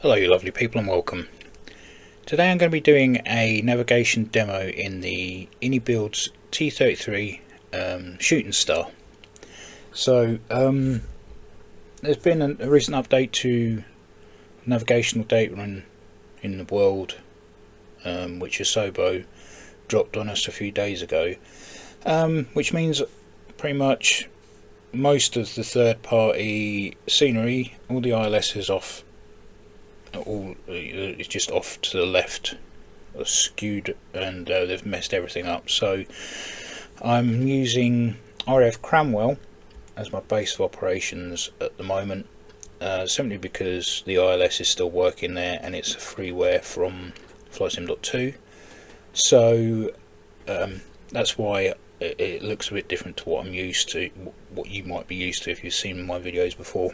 Hello you lovely people and welcome. Today I'm going to be doing a navigation demo in the Inibuilds T-33 shooting star. So there's been a recent update to navigational data in the world, which Asobo dropped on us a few days ago, which means pretty much most of the third party scenery, all the ILS is off. It's just off to the left, skewed, and they've messed everything up. So I'm using RF Cranwell as my base of operations at the moment, simply because the ILS is still working there and it's a freeware from FlightSim.2. So that's why it looks a bit different to what I'm used to, what you might be used to if you've seen my videos before.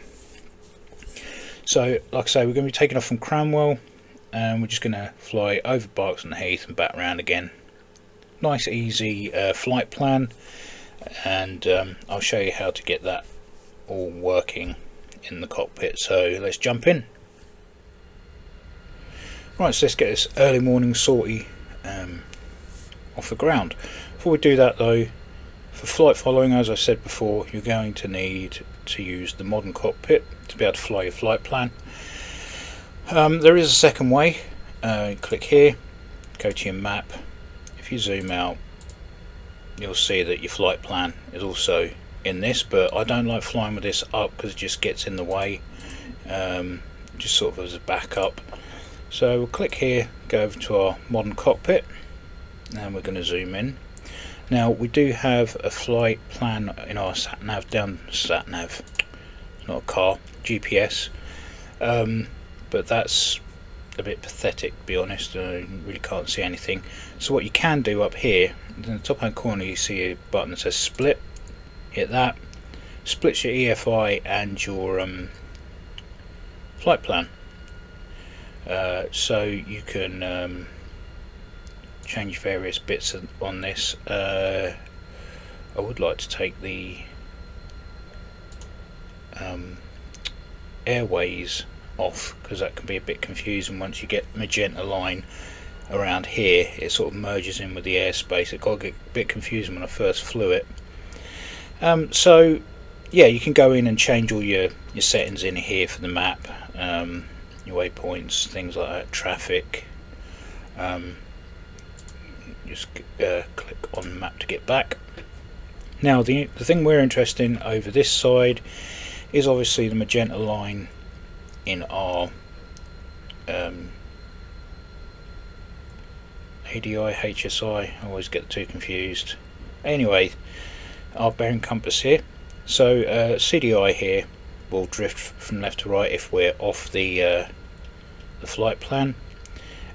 So, like I say, we're going to be taking off from Cranwell, and we're just going to fly over Berks on Heath and back round again. Nice, easy flight plan, and I'll show you how to get that all working in the cockpit. So let's jump in. Right, so let's get this early morning sortie off the ground. Before we do that though, for flight following, as I said before, you're going to need to use the Modern Cockpit to be able to fly your flight plan. There is a second way. Click here, go to your map. If you zoom out, you'll see that your flight plan is also in this, but I don't like flying with this up because it just gets in the way, just sort of as a backup. So we'll click here, go over to our Modern Cockpit, and we're going to zoom in. Now we do have a flight plan in our sat-nav, it's not a car, GPS, but that's a bit pathetic to be honest. I really can't see anything. So what you can do up here, in the top hand corner you see a button that says split. Hit that, splits your EFI and your flight plan, so you can change various bits on this. I would like to take the airways off because that can be a bit confusing. Once you get magenta line around here, it sort of merges in with the airspace. It got a bit confusing when I first flew it. So yeah, you can go in and change all your settings in here for the map, your waypoints, things like that, traffic. Just click on map to get back. Now the thing we're interested in over this side is obviously the magenta line in our ADI, HSI, I always get the two confused. Anyway, our bearing compass here. So CDI here will drift from left to right if we're off the flight plan,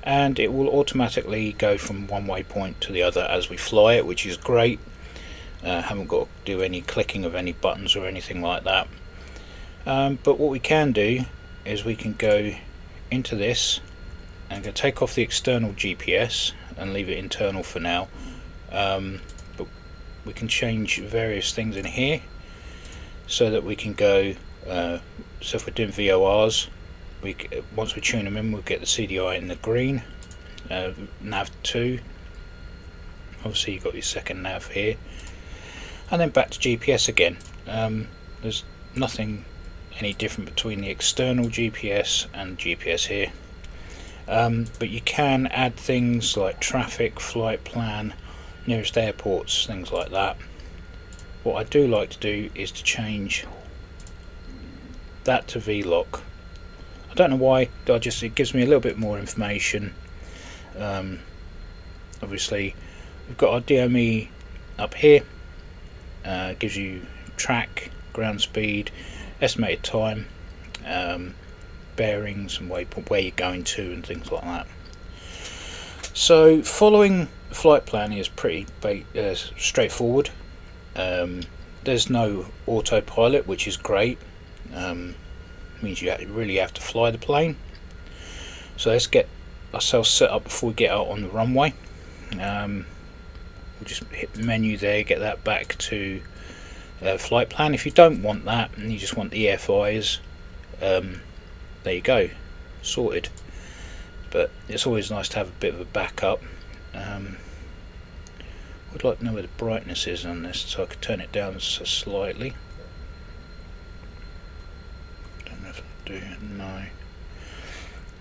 and it will automatically go from one waypoint to the other as we fly it, which is great. Haven't got to do any clicking of any buttons or anything like that. But what we can do is we can go into this and go take off the external GPS and leave it internal for now. But we can change various things in here so that we can go, so if we're doing VORs, once we tune them in, we'll get the CDI in the green. Nav 2, obviously you've got your second nav here, and then back to GPS again. There's nothing any different between the external GPS and GPS here, but you can add things like traffic, flight plan, nearest airports, things like that. What I do like to do is to change that to VLOC. I don't know why, it gives me a little bit more information. Obviously we've got our DME up here, gives you track, ground speed, estimated time, bearings and waypoint, where you're going to and things like that. So following the flight plan is pretty straightforward. There's no autopilot, which is great. Means you really have to fly the plane. So let's get ourselves set up before we get out on the runway. We'll just hit the menu there, get that back to flight plan. If you don't want that and you just want the EFIs, there you go. sorted. But it's always nice to have a bit of a backup. Would like to know where the brightness is on this, so I could turn it down slightly. Don't know if I do. No.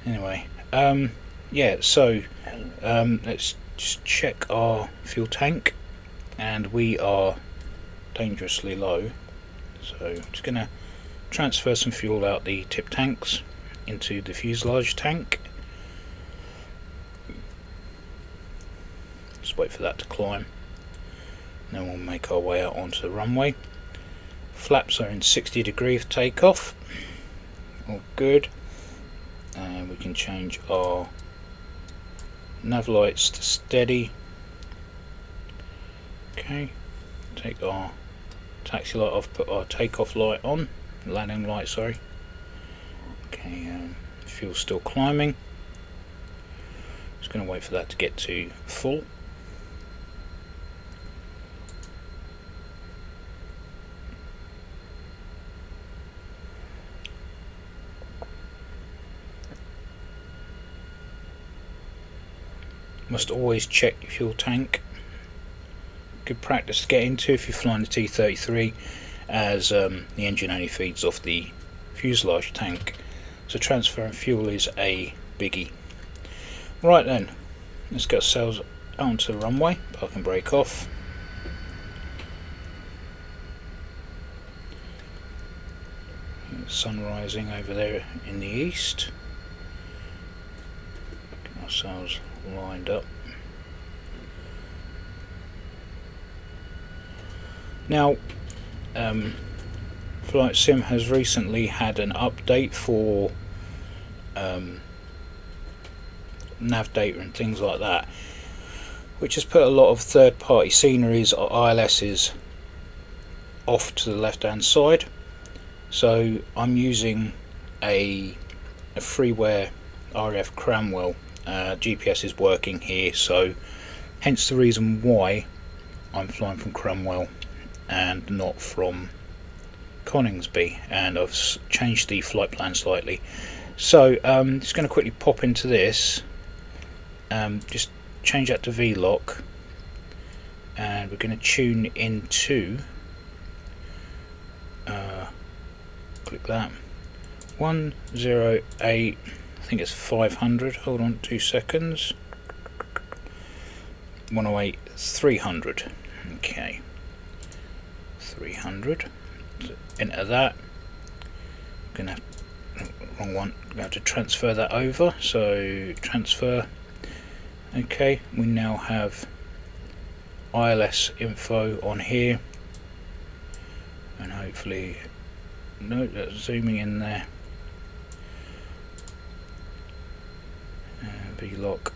Anyway, yeah. So let's just check our fuel tank, and we are dangerously low. So I'm just going to transfer some fuel out the tip tanks into the fuselage tank. Just wait for that to climb. Then we'll make our way out onto the runway. Flaps are in 60 degrees for takeoff. All good. And we can change our nav lights to steady. Okay. Take our taxi light off, put our takeoff light on. Landing light, sorry. Okay, fuel's still climbing. Just going to wait for that to get to full. Must always check your fuel tank. Good practice to get into if you're flying the T-33, as the engine only feeds off the fuselage tank, so transferring fuel is a biggie. Right then, let's get ourselves onto the runway. Park and brake off. Sun rising over there in the east. Get ourselves lined up. Now, Flight Sim has recently had an update for nav data and things like that, which has put a lot of third-party sceneries or ILSs off to the left-hand side. So I'm using a freeware RF Cranwell. GPS is working here, so hence the reason why I'm flying from Cranwell and not from Coningsby, and I've changed the flight plan slightly. So just going to quickly pop into this, just change that to VLOC, and we're going to tune into click that 108, I think it's 500. Hold on 2 seconds. 108 300. Okay, 300. Enter that. I'm gonna have wrong one. I'm gonna have to transfer that over. So transfer. Okay, we now have ILS info on here, and hopefully, no, that's zooming in there. VLOC.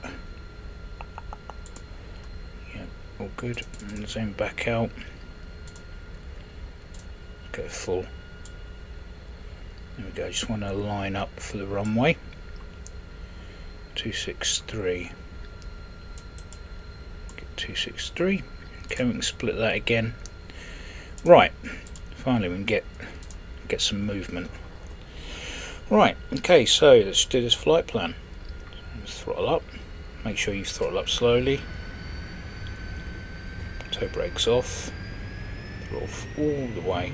Yep, all good. And zoom back out. Go full. There we go. Just want to line up for the runway. 263. Get 263. Okay, we can split that again. Right. Finally, we can get some movement. Right. Okay. So let's do this flight plan. Throttle up. Make sure you throttle up slowly. Toe brakes off. Throttle all the way.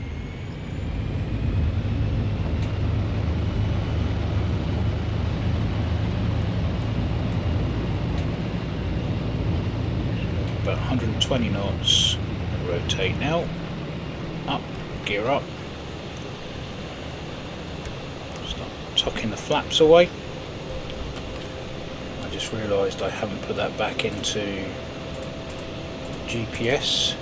About 120 knots. Rotate now. Up. Gear up. Start tucking the flaps away. Just realised I haven't put that back into GPS.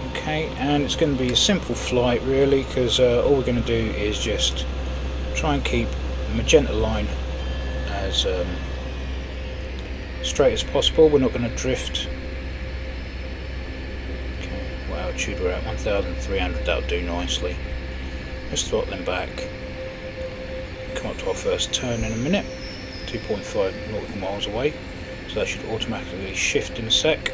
Okay, and it's going to be a simple flight really, because all we're going to do is just try and keep the magenta line as straight as possible. We're not going to drift. Okay, what altitude we're at? 1,300, that'll do nicely. Let's throttle them back. Come up to our first turn in a minute. 2.5 nautical miles away, so that should automatically shift in a sec.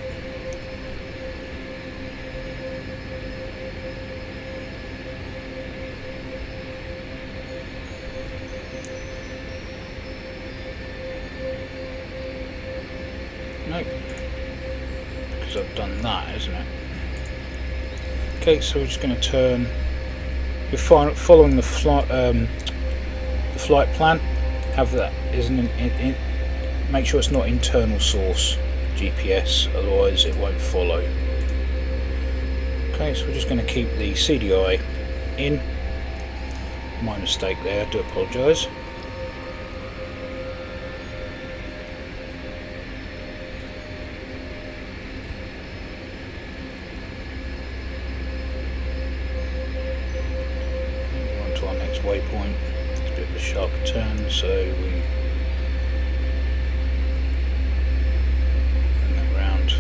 because I've done that, isn't it? Okay, so we're just going to turn. We're following the flight plan. Have that make sure it's not internal source GPS, otherwise it won't follow. Okay, so we're just going to keep the CDI in. My mistake there, I do apologise. On to our next waypoint. It's a bit of a sharp turn, so we bring that round.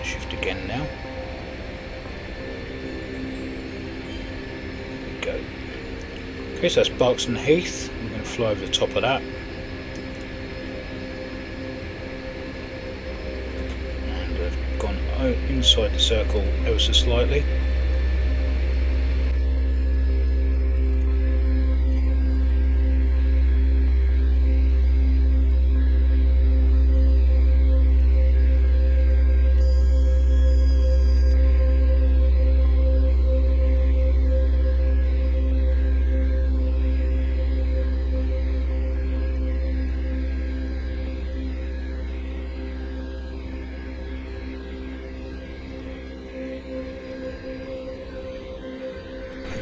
Shift again now. There we go. Okay, so that's Barkston Heath. We're going to fly over the top of that. And we've gone inside the circle ever so slightly.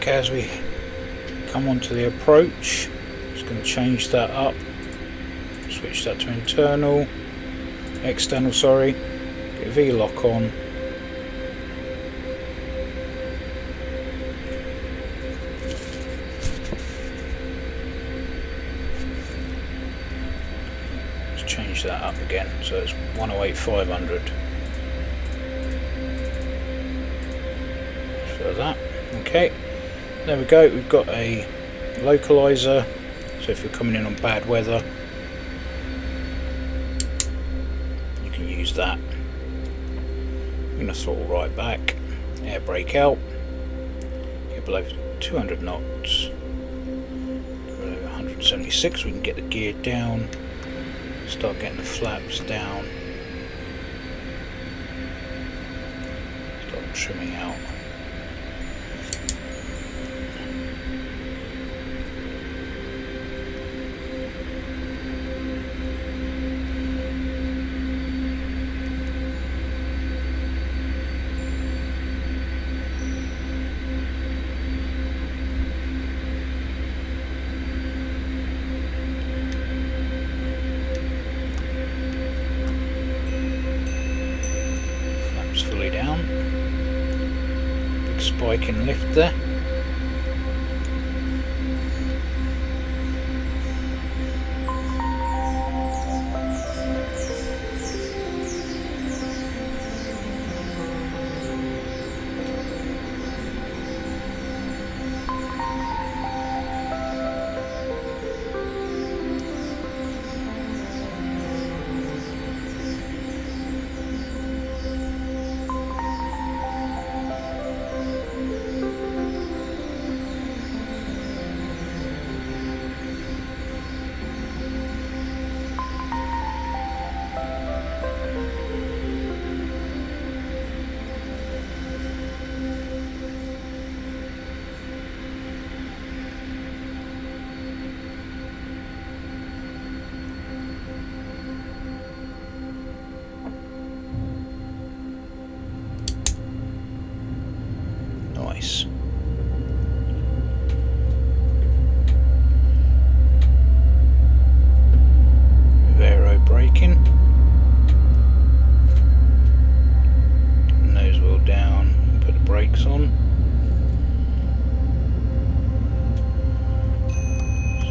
As we come onto the approach, just going to change that up, switch that to external, sorry, get V-lock on, let's change that up again, so it's 108,500 for that. Okay. There we go, we've got a localizer, so if you're coming in on bad weather, you can use that. I'm going to throttle right back, air brake out, get below 200 knots, below 176, we can get the gear down, start getting the flaps down, start trimming out. Fully down, big spike in lift there. Nice. Vero braking. Nose wheel down, put the brakes on.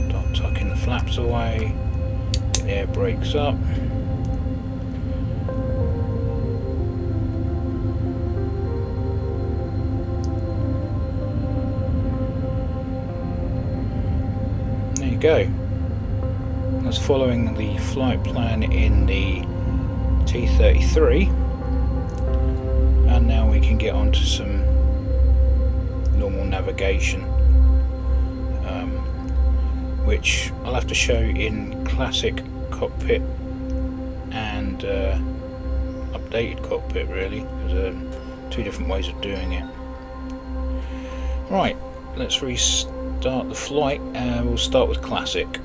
Start tucking the flaps away, get the air brakes up. Go. That's following the flight plan in the T-33, and now we can get onto some normal navigation. which I'll have to show in classic cockpit and updated cockpit, really, because two different ways of doing it. Right, let's restart the flight, and we'll start with classic.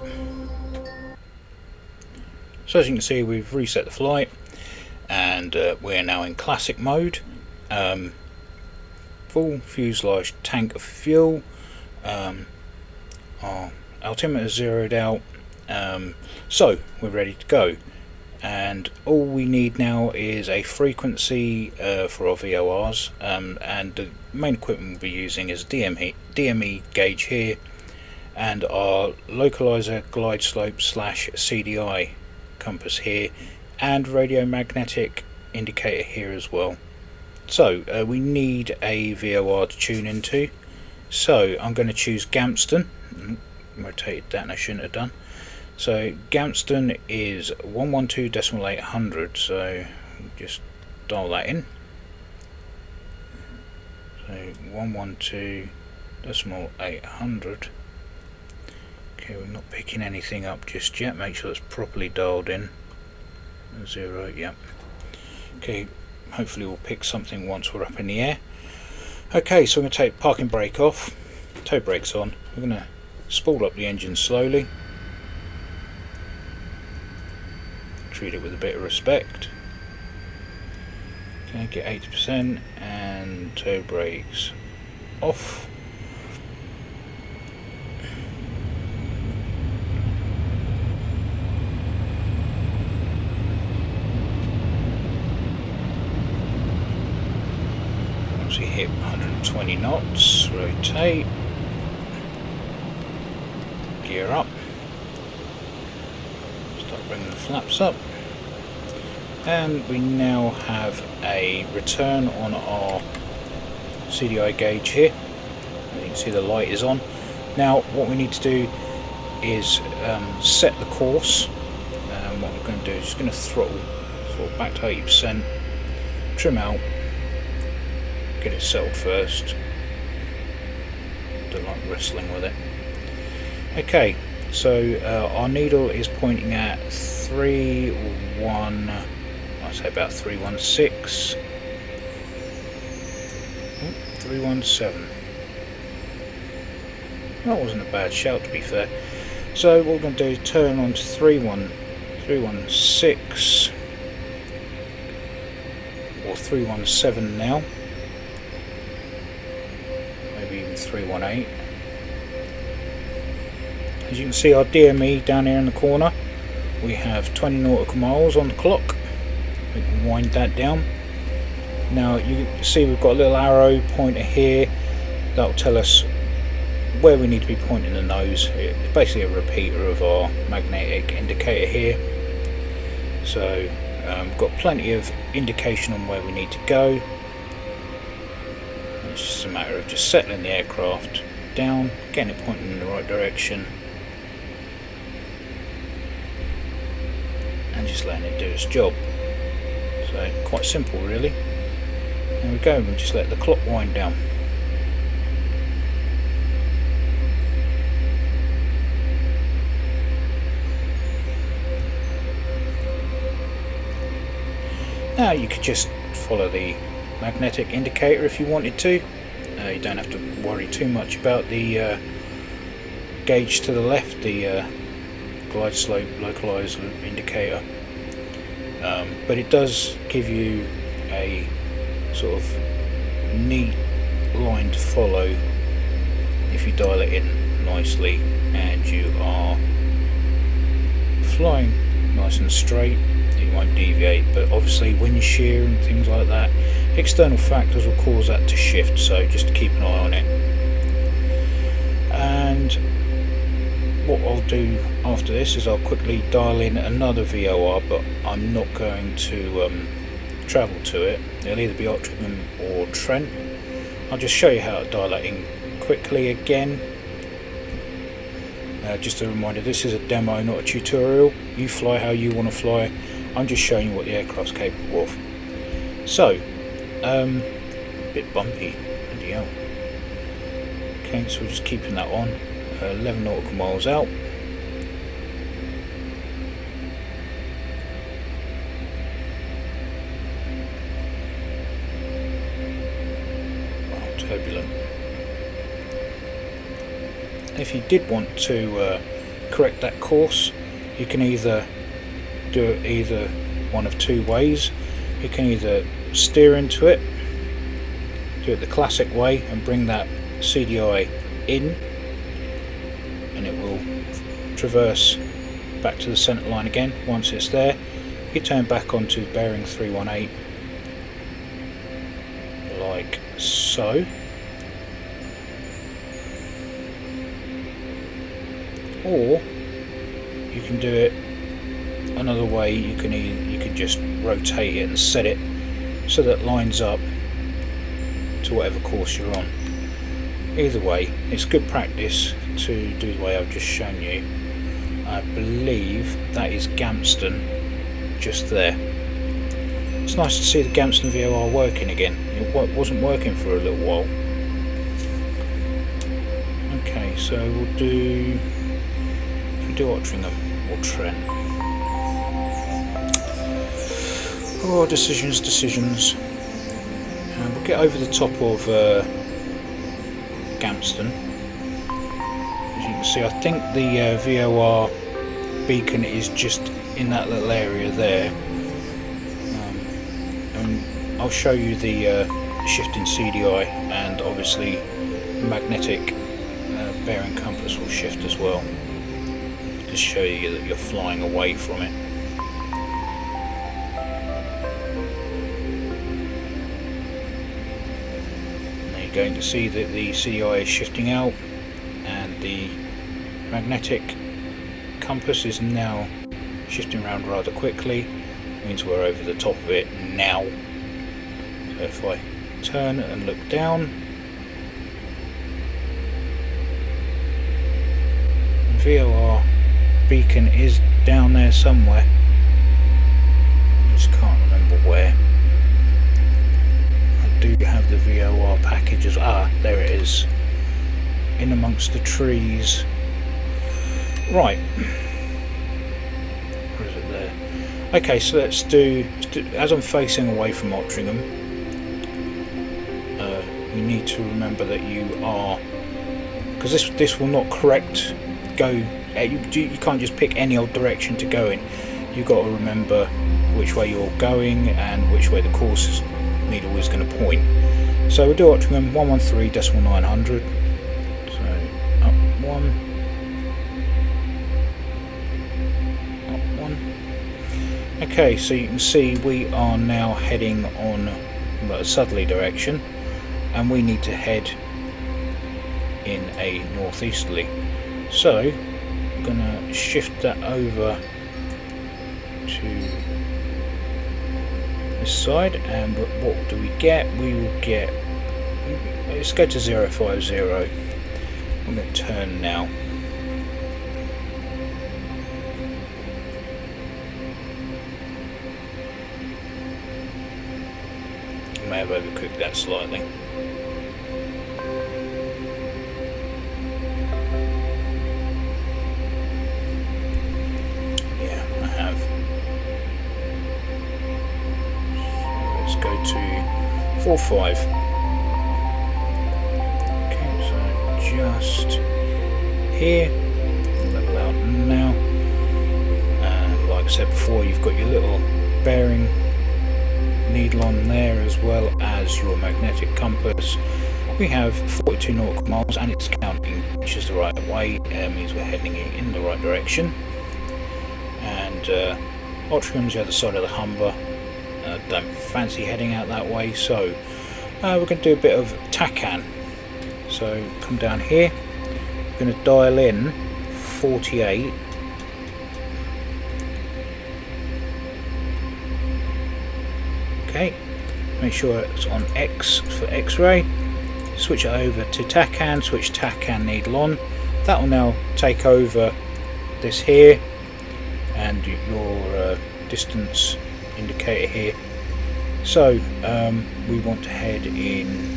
So as you can see, we've reset the flight, and we're now in classic mode. Full fuselage tank of fuel. Our altimeter zeroed out, so we're ready to go. And all we need now is a frequency for our VORs, and the main equipment we'll be using is DME gauge here, and our localizer glide slope / CDI compass here, and radio magnetic indicator here as well. So we need a VOR to tune into, so I'm going to choose Gamston. Rotated that and I shouldn't have done. So Gamston is 112.800, so just dial that in. So 112.800. Okay, we're not picking anything up just yet. Make sure it's properly dialed in. 0, yep. Okay, hopefully we'll pick something once we're up in the air. Okay, so I'm going to take parking brake off, toe brakes on. We're going to spool up the engine slowly. Treat it with a bit of respect. Okay, get 80% and toe brakes off. Once we hit 120 knots, rotate, gear up, start bringing the flaps up. And we now have a return on our CDI gauge here. You can see the light is on. Now what we need to do is set the course. What we're going to do is just going to throttle back to 80%, trim out, get it settled first. Don't like wrestling with it. Okay, so our needle is pointing at 3-1. I'd say about 316. 317. That wasn't a bad shout, to be fair. So what we're going to do is turn on to 316 or 317 now. Maybe even 318. As you can see, our DME down here in the corner, we have 20 nautical miles on the clock. We can wind that down. Now you can see we've got a little arrow pointer here that will tell us where we need to be pointing the nose. It's basically a repeater of our magnetic indicator here. So we've got plenty of indication on where we need to go. It's just a matter of just settling the aircraft down, getting it pointing in the right direction, and just letting it do its job. So quite simple, really. There we go, we'll just let the clock wind down. Now you could just follow the magnetic indicator if you wanted to. You don't have to worry too much about the gauge to the left, the glide slope localizer indicator. But it does give you a sort of neat line to follow if you dial it in nicely and you are flying nice and straight. You won't deviate, but obviously wind shear and things like that, external factors will cause that to shift, so just to keep an eye on it. And what I'll do after this is I'll quickly dial in another VOR, but I'm not going to travel to it. It'll either be Ottringham or Trent. I'll just show you how to dial that in quickly again. Just a reminder, this is a demo, not a tutorial. You fly how you want to fly. I'm just showing you what the aircraft's capable of. So, a bit bumpy, bloody hell. Okay, so we're just keeping that on. 11 nautical miles out. turbulent. If you did want to correct that course, you can either do it either one of two ways. You can either steer into it, do it the classic way and bring that CDI in, and it will traverse back to the centre line again. Once it's there, you turn back onto bearing 318 like so, or you can do it another way. You can just rotate it and set it so that it lines up to whatever course you're on. Either way, it's good practice to do the way I've just shown you. I believe that is Gamston just there. It's nice to see the Gamston VOR working again. It wasn't working for a little while. Okay, so we'll do Ottringham or Trent. Oh, decisions. We'll get over the top of Gamston. As you can see, I think the VOR beacon is just in that little area there. And I'll show you the shifting CDI, and obviously magnetic bearing compass will shift as well. Just show you that you're flying away from it. Now you're going to see that the CDI is shifting out, and the magnetic compass is now shifting around rather quickly. It means we're over the top of it now. So if I turn and look down, VOR beacon is down there somewhere. I just can't remember where. I do have the VOR package as well. There it is, in amongst the trees. Right, where is it there? Okay, so let's do as I'm facing away from Ottringham. You need to remember that you are, because this will not correct go. You can't just pick any old direction to go in. You've got to remember which way you're going and which way the course needle is going to point. So we'll do Ottringham 113.900. So up one, up one. Okay, so you can see we are now heading on a southerly direction, and we need to head in a northeasterly. So I'm going to shift that over to this side, and what do we get? We will get, let's go to 050. I'm going to turn now. I may have overcooked that slightly. Go to 45. Okay, so just here, level out now, and like I said before, you've got your little bearing needle on there as well as your magnetic compass. We have 42 nautical miles and it's counting, which is the right way. It means we're heading in the right direction. And Ottringham's the other side of the Humber. Don't fancy heading out that way, so we're going to do a bit of TACAN. So come down here, we're going to dial in 48. Okay, make sure it's on X for X-ray. Switch it over to TACAN, switch TACAN needle on. That will now take over this here and your distance indicator here. So we want to head in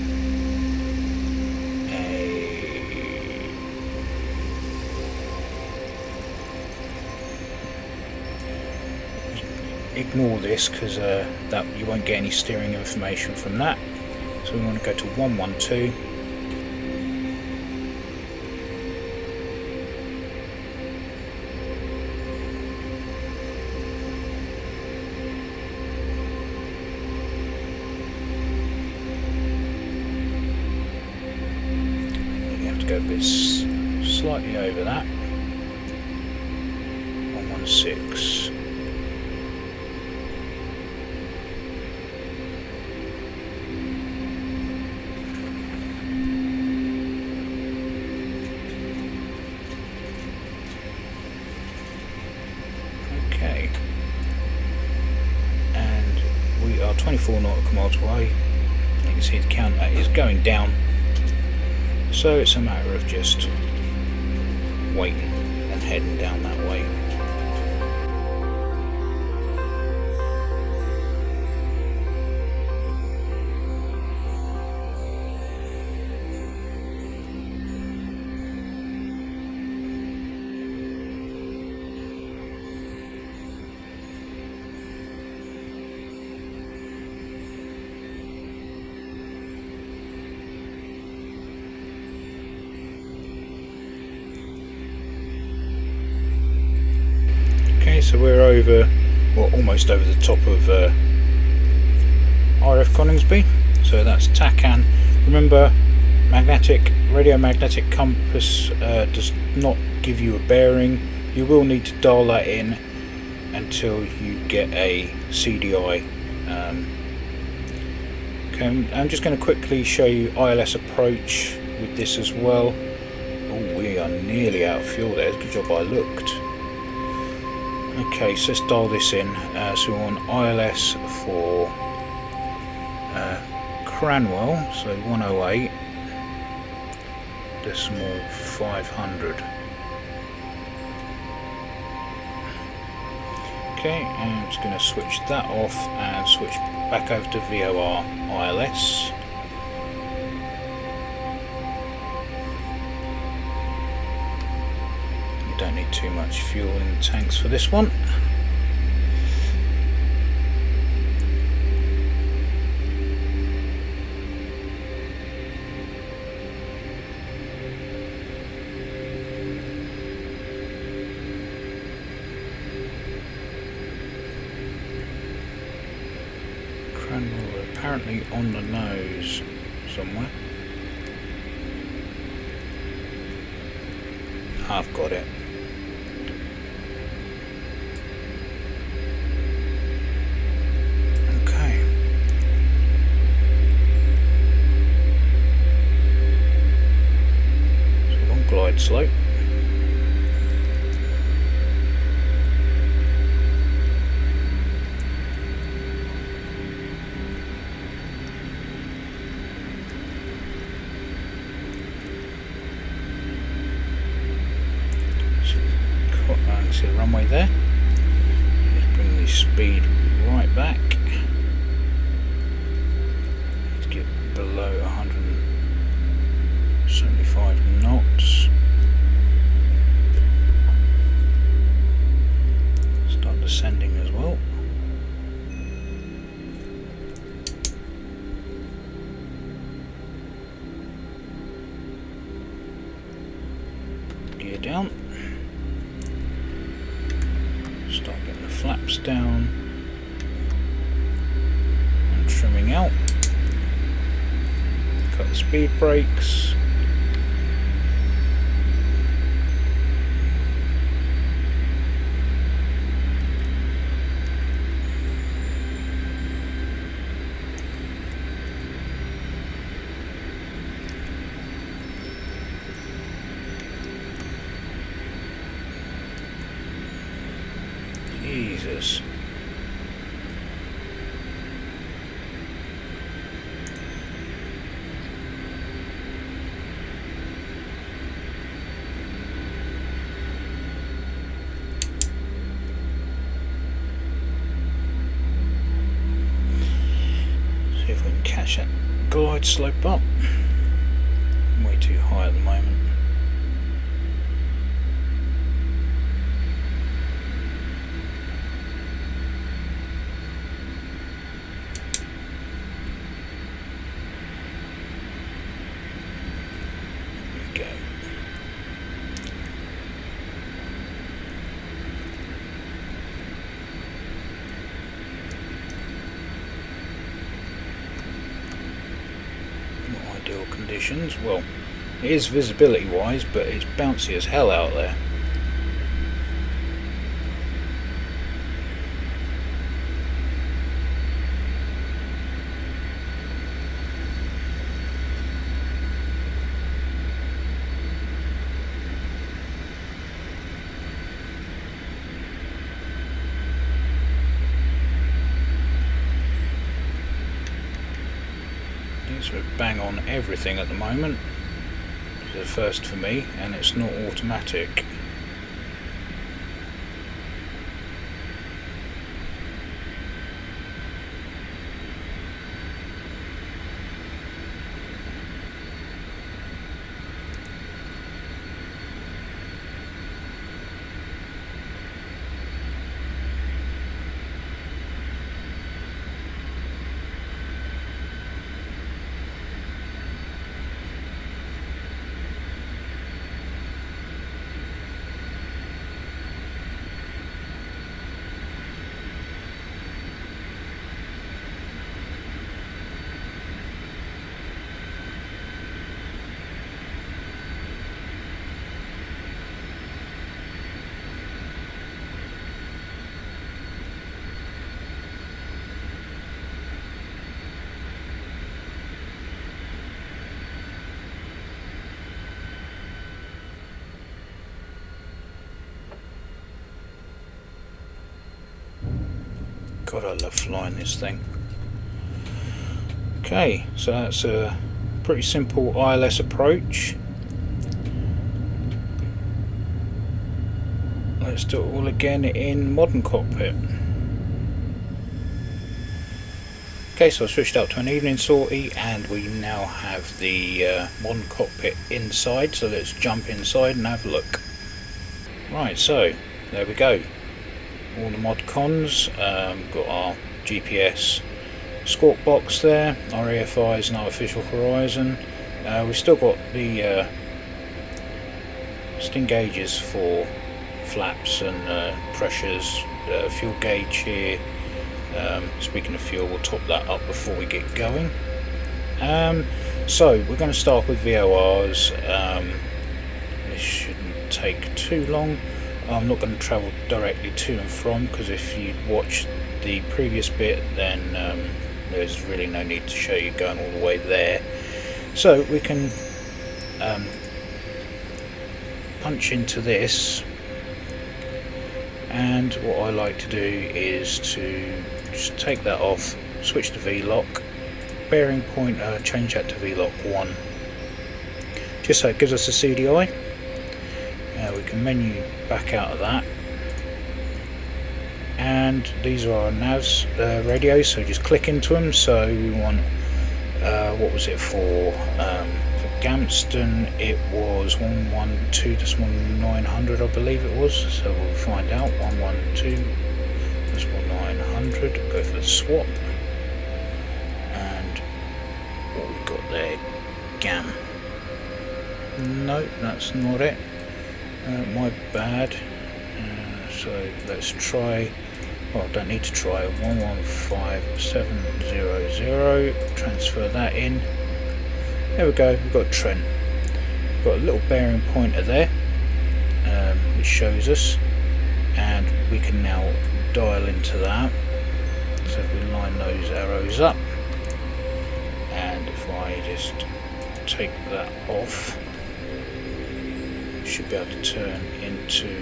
ignore this because that you won't get any steering information from that. So we want to go to 112. You have to go a bit slightly over that. 116. Okay, and we are 24 nautical miles away. You can see the counter is going down, so it's a matter of just waiting and heading down that way. Okay, so we're over, well, almost over the top of RF Coningsby, so that's TACAN. Remember, radio-magnetic compass does not give you a bearing. You will need to dial that in until you get a CDI. Okay, I'm just going to quickly show you ILS approach with this as well. Oh, we are nearly out of fuel there. Good job I looked. Okay, so let's dial this in. So we want ILS for Cranwell, so 108 decimal 500. Okay, and I'm just going to switch that off and switch back over to VOR ILS. Don't need too much fuel in the tanks for this one. Cranwell are apparently on the nose somewhere. I've got it. Glide slope. See the runway there. Let's bring the speed right back. Let's get below 175 knots. Start descending as well. Gear down. Start getting the flaps down and trimming out. Cut the speed brakes. Jesus. See if we can catch that glide slope up. Way too high at the moment. sort of conditions. Well, it is visibility wise, but it's bouncy as hell out there. So bang on everything at the moment. It's a first for me, and it's not automatic. God, I love flying this thing. Okay, so that's a pretty simple ILS approach. Let's do it all again in Modern Cockpit. Okay, so I switched out to an evening sortie, and we now have the Modern Cockpit inside, so let's jump inside and have a look. Right, so there we go. All the mod cons, got our GPS squawk box there, our EFIs and artificial horizon. We've still got the sting gauges for flaps and pressures, fuel gauge here. Speaking of fuel, we'll top that up before we get going. So we're going to start with VORs. This shouldn't take too long. I'm not going to travel directly to and from, because if you watch the previous bit, then there's really no need to show you going all the way there. So we can punch into this, and what I like to do is to just take that off, switch to V-lock, bearing pointer, change that to V-lock 1, just so it gives us a CDI. We can menu back out of that, and these are our navs radios, so just click into them. So we want what was it for Gamston? It was 112.900, I believe it was, so we'll find out. 112.900, go for the swap, and what we've got there, Gam. No, that's not it. My bad. So let's try. Well, I don't need to try. 115700. Transfer that in. There we go. We've got Trent. We've got a little bearing pointer there, which shows us, and we can now dial into that. So if we line those arrows up, and if I just take that off, should be able to turn into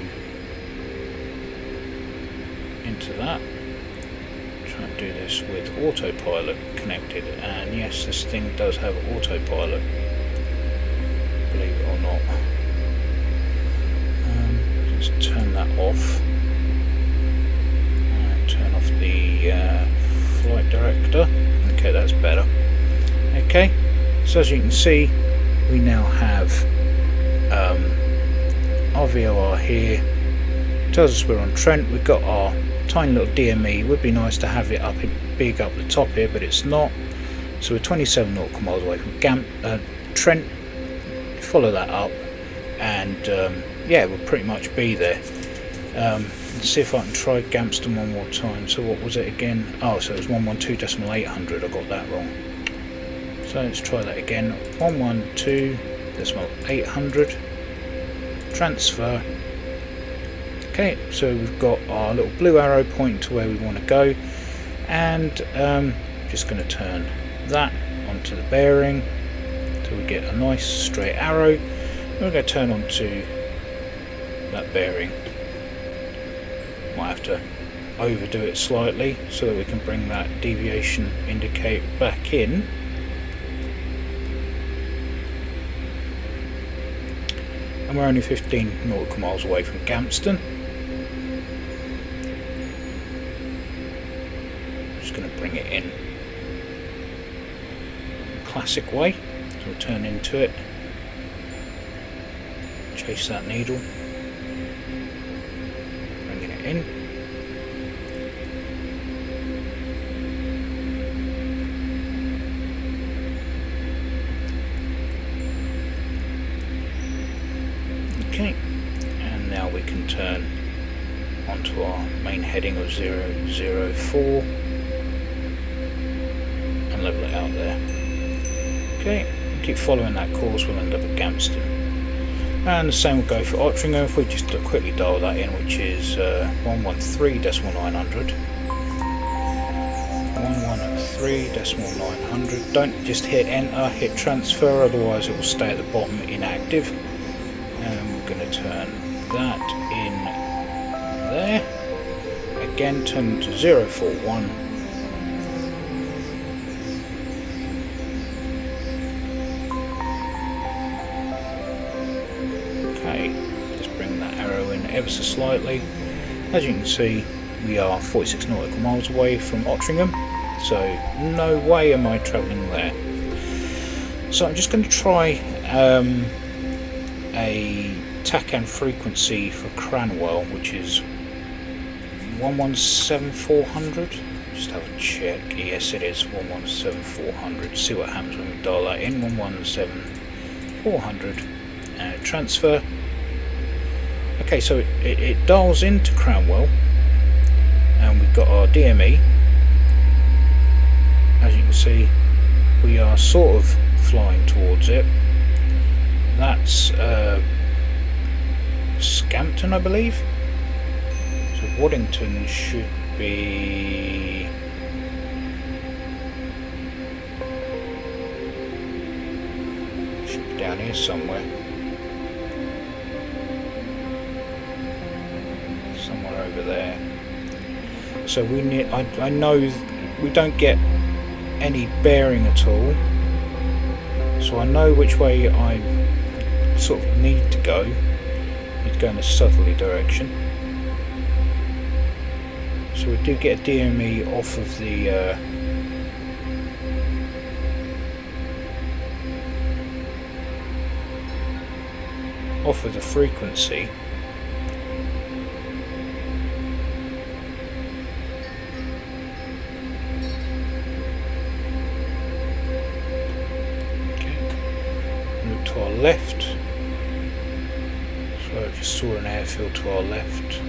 that. Try and do this with Autopilot connected, and yes, this thing does have Autopilot, believe it or not. Let's turn that off and turn off the flight director. Okay, that's better. Okay, so as you can see, we now have our VOR here. Tells us we're on Trent. We've got our tiny little DME. Would be nice to have it up big up the top here, but it's not. So we're 27 nautical miles away from Trent. Follow that up, and yeah, we'll pretty much be there. Let's see if I can try Gamston one more time. So what was it again? Oh, so it was 112.800. I got that wrong. So let's try that again. 112.800. Transfer. Okay, so we've got our little blue arrow pointing to where we want to go, and just going to turn that onto the bearing so we get a nice straight arrow. We're going to turn onto that bearing. Might have to overdo it slightly so that we can bring that deviation indicator back in. And we're only 15 nautical miles away from Gamston. Just going to bring it in classic way. So we'll turn into it, chase that needle, bringing it in. Okay, and now we can turn onto our main heading of 004 and level it out there. Okay, keep following that course, we'll end up at Gamston. And the same will go for Ottringham if we just quickly dial that in, which is 113.900. 113.900. Don't just hit enter, hit transfer, otherwise it will stay at the bottom inactive. And we're going to turn that in there. Again, turn to 041. Ever so slightly. As you can see, we are 46 nautical miles away from Ottringham, so no way am I travelling there. So I'm just going to try a TACAN frequency for Cranwell, which is 117,400. Just have a check. Yes, it is 117,400. See what happens when we dial that in. 117,400. Transfer. Okay, so it dials into Cranwell, and we've got our DME. As you can see, we are sort of flying towards it. That's Scampton, I believe. So Waddington should be down here somewhere. Over there. So we need. I know we don't get any bearing at all. So I know which way I sort of need to go. Need to go in a southerly direction. So we do get a DME off of the frequency. To our left, so I just saw an airfield to our left.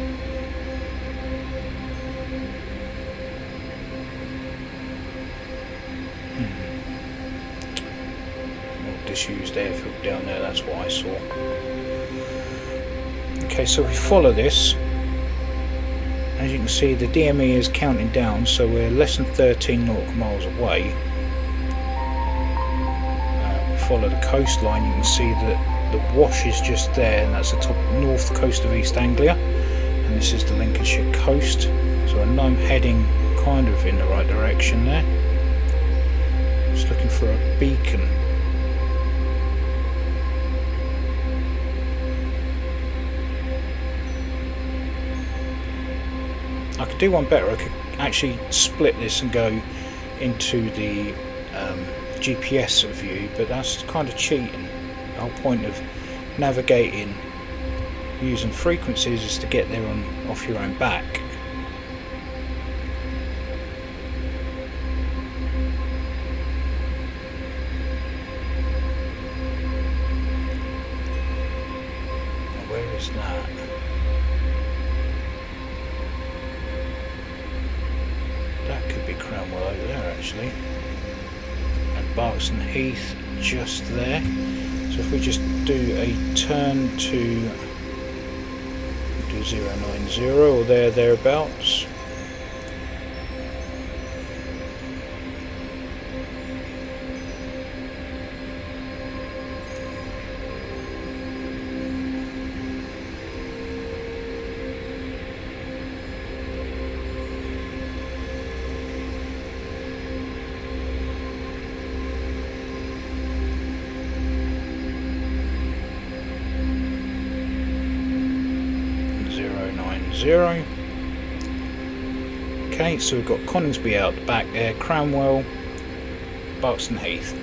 Disused airfield down there, that's what I saw. Okay, so we follow this. As you can see, the DME is counting down, so we're less than 13 nautical miles away. Follow the coastline, you can see that the wash is just there, and that's the top north coast of East Anglia, and this is the Lincolnshire coast. So I know I'm heading kind of in the right direction there. Just looking for a beacon. I could do one better. I could actually split this and go into the GPS view, but that's kind of cheating. The whole point of navigating using frequencies is to get there off your own back. Now where is that? That could be Cranwell over there actually. Berks and Heath just there. So if we just do a turn to do 090 or thereabouts. Okay, so we've got Coningsby out the back there, Cranwell, Berks and Heath.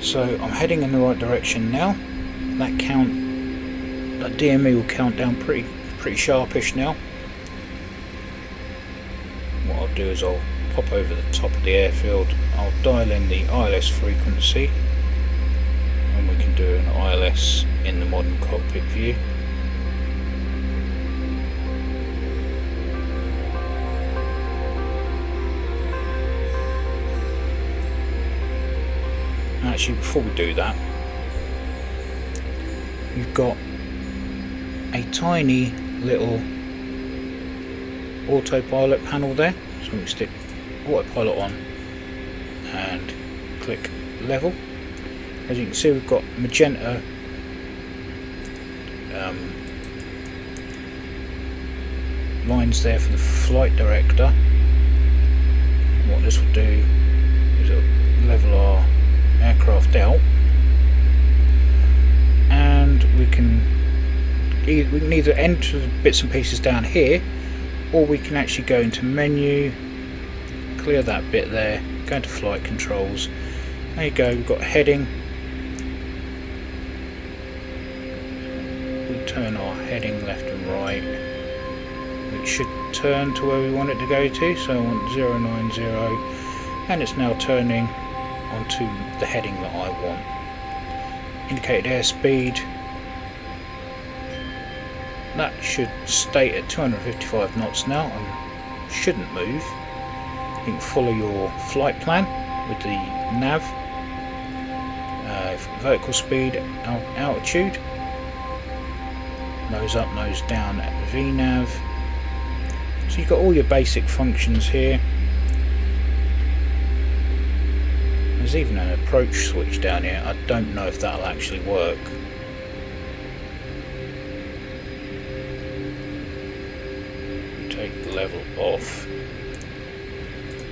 So I'm heading in the right direction now. That DME will count down pretty sharpish now. What I'll do is I'll pop over the top of the airfield, I'll dial in the ILS frequency, and we can do an ILS in the modern cockpit view. Actually, before we do that, you've got a tiny little autopilot panel there, so we stick autopilot on and click level. As you can see, we've got magenta lines there for the flight director. What this will do is it'll level our aircraft out, and we can either enter the bits and pieces down here, or we can actually go into menu, clear that bit there, go into flight controls. There you go, we've got heading. We turn our heading left and right. It should turn to where we want it to go to, so I want 090, and it's now turning onto the heading that I want. Indicated airspeed, that should stay at 255 knots now and shouldn't move. You can follow your flight plan with the nav, vertical speed, altitude, nose up, nose down, VNav. So you've got all your basic functions here. There's even an approach switch down here. I don't know if that'll actually work. Take the level off.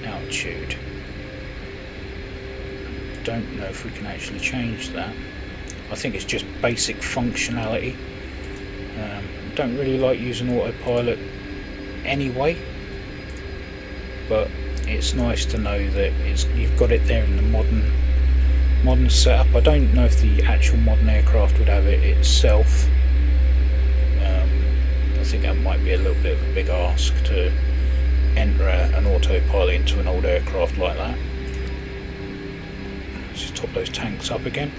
Altitude. Don't know if we can actually change that. I think it's just basic functionality. Don't really like using autopilot anyway, but it's nice to know that you've got it there in the modern setup. I don't know if the actual modern aircraft would have it itself. I think that might be a little bit of a big ask to enter an autopilot into an old aircraft like that. Let's just top those tanks up again.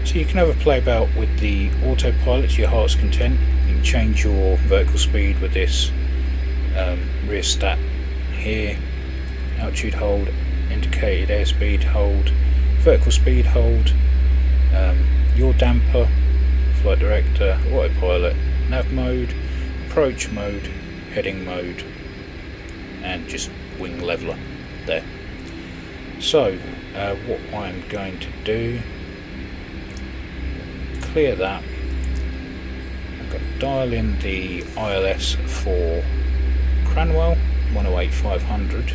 So you can have a play about with the autopilot to your heart's content. You can change your vertical speed with this rear stat here, altitude hold, indicated airspeed hold, vertical speed hold, your damper, flight director, autopilot, nav mode, approach mode, heading mode, and just wing leveler there. So what I'm going to do, clear that. I'm going to dial in the ILS for Cranwell, 108,500.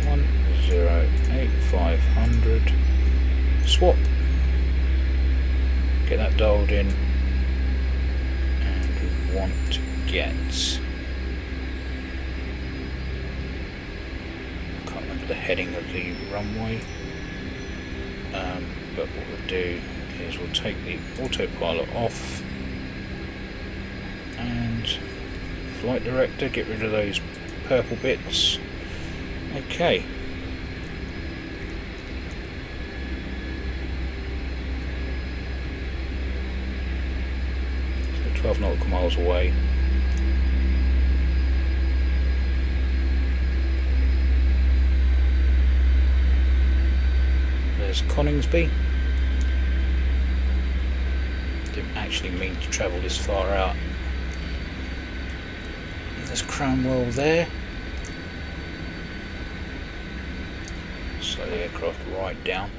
108,500. Swap. Get that dialed in, and we want to get, I can't remember the heading of the runway, but what we'll do is we'll take the autopilot off and flight director, get rid of those purple bits. Okay. So 12 nautical miles away. there's Coningsby. Didn't actually mean to travel this far out. And there's Cranwell there. Slow the aircraft right down.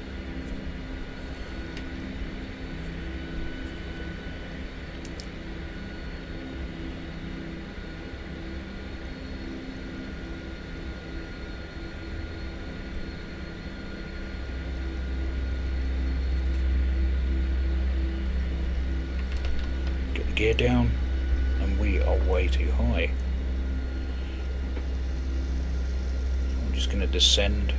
Gear down, and we are way too high. I'm just going to descend.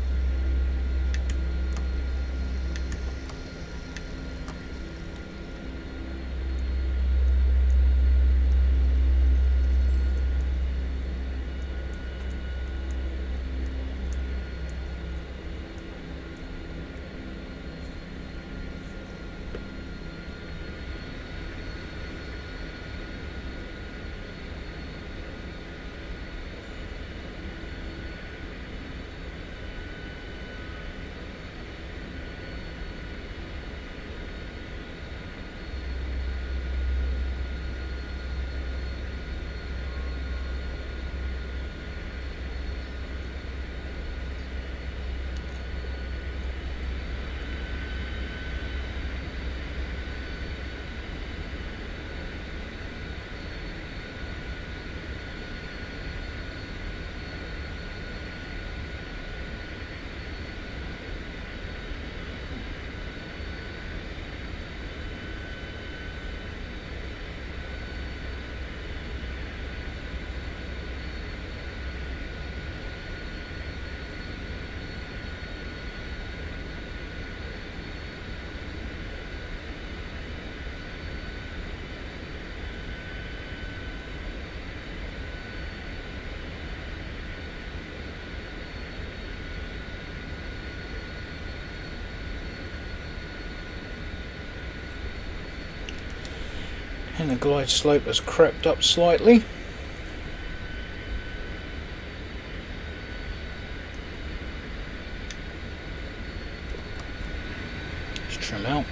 And the glide slope has crept up slightly. Let's trim out.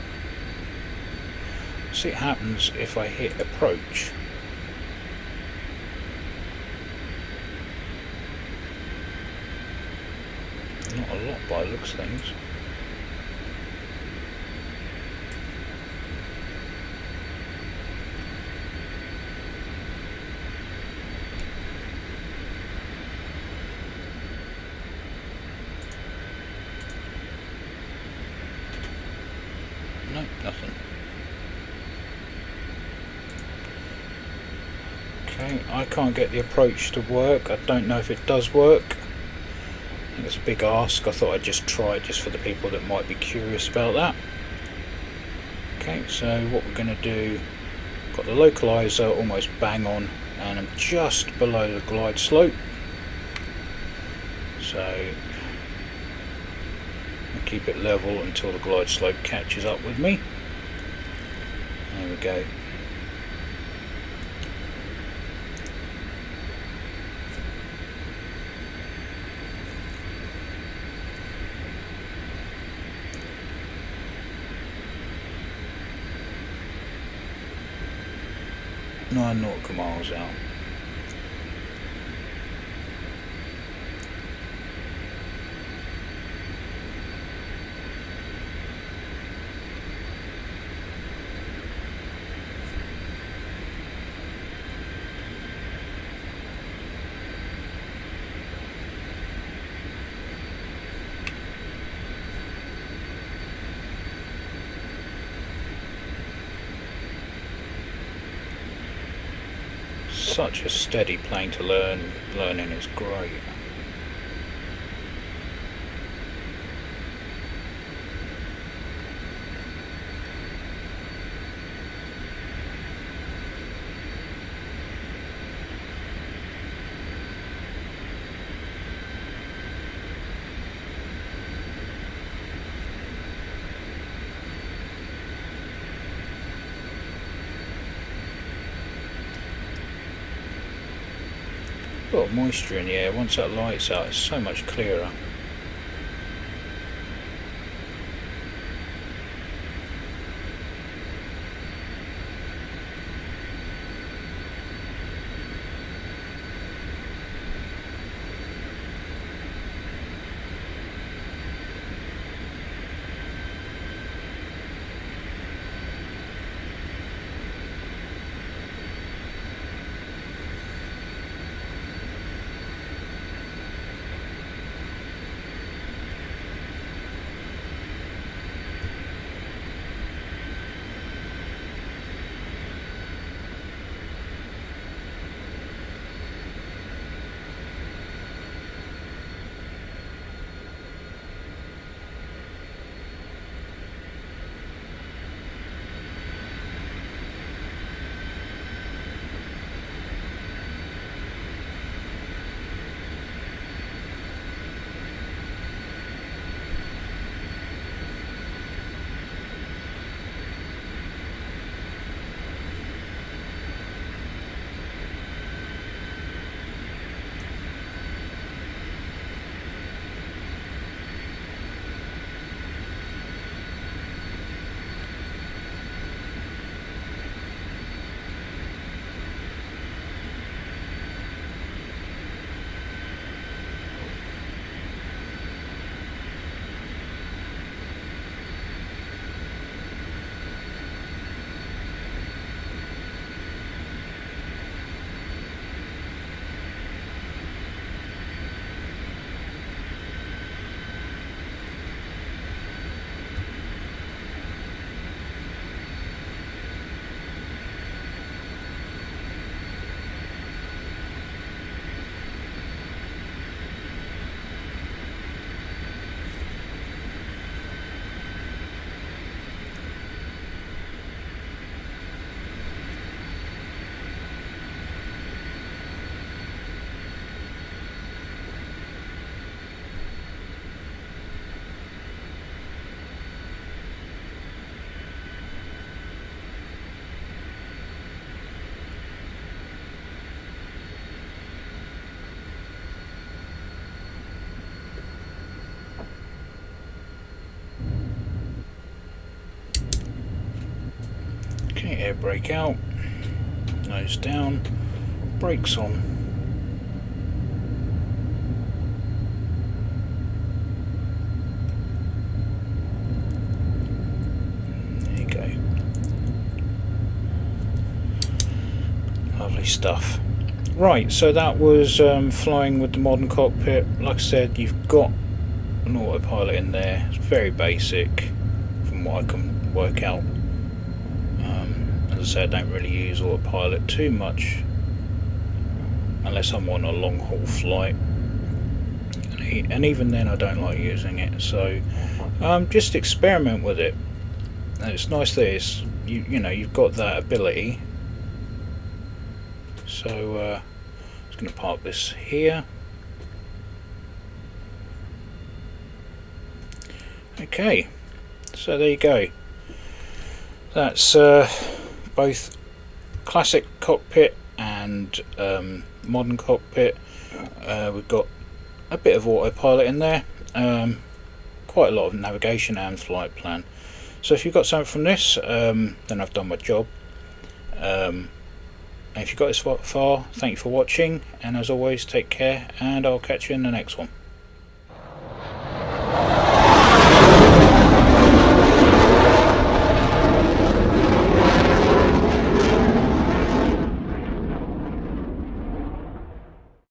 See what happens if I hit approach. Not a lot by the looks of things. No, nothing. Okay, I can't get the approach to work. I don't know if it does work. I think it's a big ask. I thought I'd just try it just for the people that might be curious about that. Okay, so what we're going to do, got the localizer almost bang on, and I'm just below the glide slope. So I'll keep it level until the glide slope catches up with me. There we go. Nine nautical miles out. Such a steady plane to learn. Learning is great. A lot of moisture in the air. Once that light's out, it's so much clearer. right, air brake out, nose down, brakes on. There you go. Lovely stuff. Right, so that was flying with the modern cockpit. Like I said, you've got an autopilot in there. It's very basic from what I can work out. As I said, I don't really use autopilot too much unless I'm on a long haul flight, and even then I don't like using it. So just experiment with it. And it's nice that it's, you know, you've got that ability. So I'm just going to park this here. Okay, so there you go. That's both classic cockpit and modern cockpit. We've got a bit of autopilot in there, quite a lot of navigation and flight plan. So if you've got something from this, then I've done my job. And if you've got this far, thank you for watching, and as always, take care, and I'll catch you in the next one.